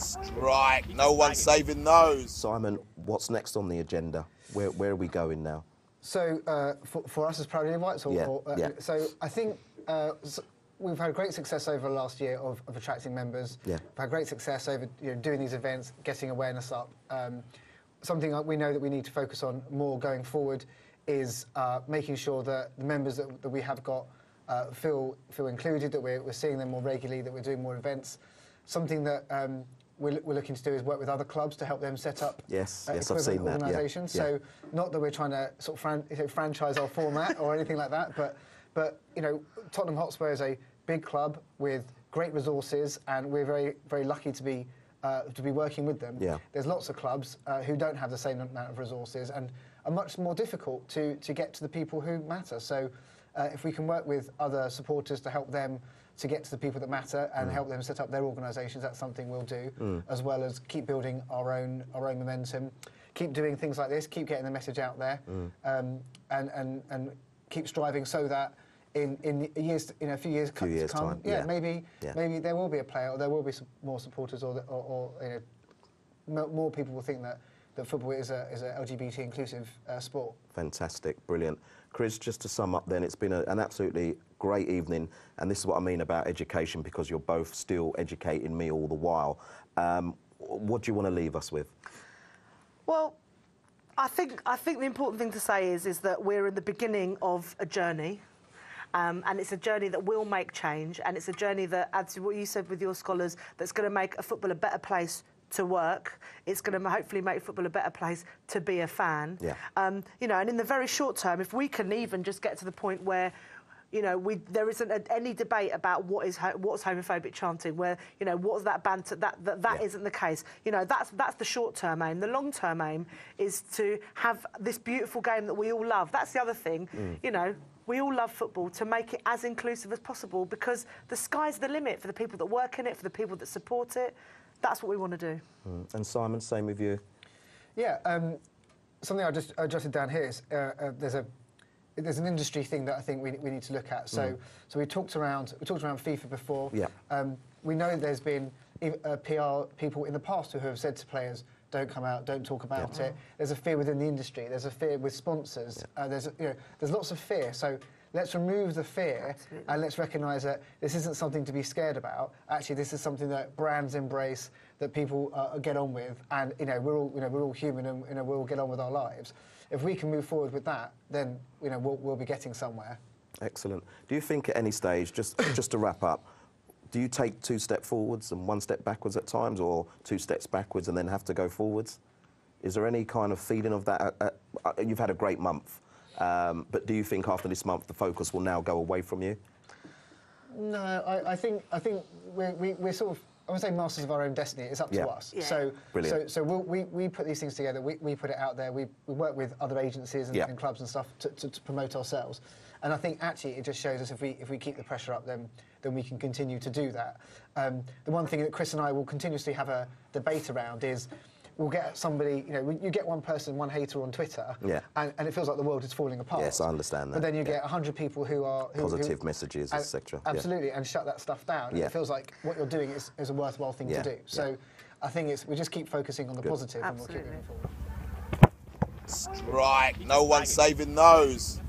Strike. No one's saving those. Simon, what's next on the agenda? Where are we going now? So for us as Proud Lilywhites, so I think we've had great success over the last year of attracting members. Yeah. We've had great success over doing these events, getting awareness up. Something that we know that we need to focus on more going forward is making sure that the members that we have got feel included, that we're seeing them more regularly, that we're doing more events. Something that we're looking to do is work with other clubs to help them set up I've seen that. organisations. So not that we're trying to sort of franchise our format or anything like that, but Tottenham Hotspur is a big club with great resources, and we're very, very lucky to be working with them. Yeah. There's lots of clubs who don't have the same amount of resources and are much more difficult to get to the people who matter. So if we can work with other supporters to help them to get to the people that matter and help them set up their organisations, that's something we'll do, as well as keep building our own momentum, keep doing things like this, keep getting the message out there, and keep striving so that in a few years to come, maybe there will be a player, or there will be some more supporters, or more people will think that football is a LGBT inclusive sport. Fantastic, brilliant. Chris, just to sum up then, it's been an absolutely great evening, and this is what I mean about education, because you're both still educating me all the while. What do you want to leave us with? Well, I think the important thing to say is that we're in the beginning of a journey. And it's a journey that will make change, and it's a journey that, adds to what you said with your scholars, that's going to make a football a better place to work. It's going to hopefully make football a better place to be a fan. Yeah. And in the very short term, if we can even just get to the point where, there isn't any debate about what's homophobic chanting, where what's that banter, that isn't the case. That's the short-term aim. The long-term aim is to have this beautiful game that we all love. That's the other thing. We all love football, to make it as inclusive as possible, because the sky's the limit for the people that work in it, for the people that support it. That's what we want to do. And Simon, same with you? Yeah, something I just jotted down here is there's an industry thing that I think we need to look at. So we talked around FIFA before. Yeah. We know there's been PR people in the past who have said to players, don't come out, don't talk about it. There's a fear within the industry. There's a fear with sponsors. There's lots of fear. So let's remove the fear. Absolutely. And let's recognise that this isn't something to be scared about. Actually, this is something that brands embrace, that people get on with, and we're all human, and we'll get on with our lives. If we can move forward with that, then we'll be getting somewhere. Excellent. Do you think at any stage, just to wrap up, do you take 2 steps forwards and 1 step backwards at times, or 2 steps backwards and then have to go forwards? Is there any kind of feeling of that? You've had a great month, but do you think after this month the focus will now go away from you? No, I think we're sort of, I would say, masters of our own destiny. It's up to us. Yeah. So we put these things together. We put it out there. We work with other agencies and clubs and stuff to promote ourselves. And I think actually it just shows us if we keep the pressure up, then we can continue to do that. The one thing that Chris and I will continuously have a debate around is, we'll get somebody, you get one person, one hater on Twitter, and it feels like the world is falling apart. Yes, I understand that. But then you get 100 people who are... Positive messages, etc. Absolutely, and shut that stuff down. And it feels like what you're doing is a worthwhile thing to do. So I think we just keep focusing on the positive, and we'll keep moving forward. Strike. No one's saving those.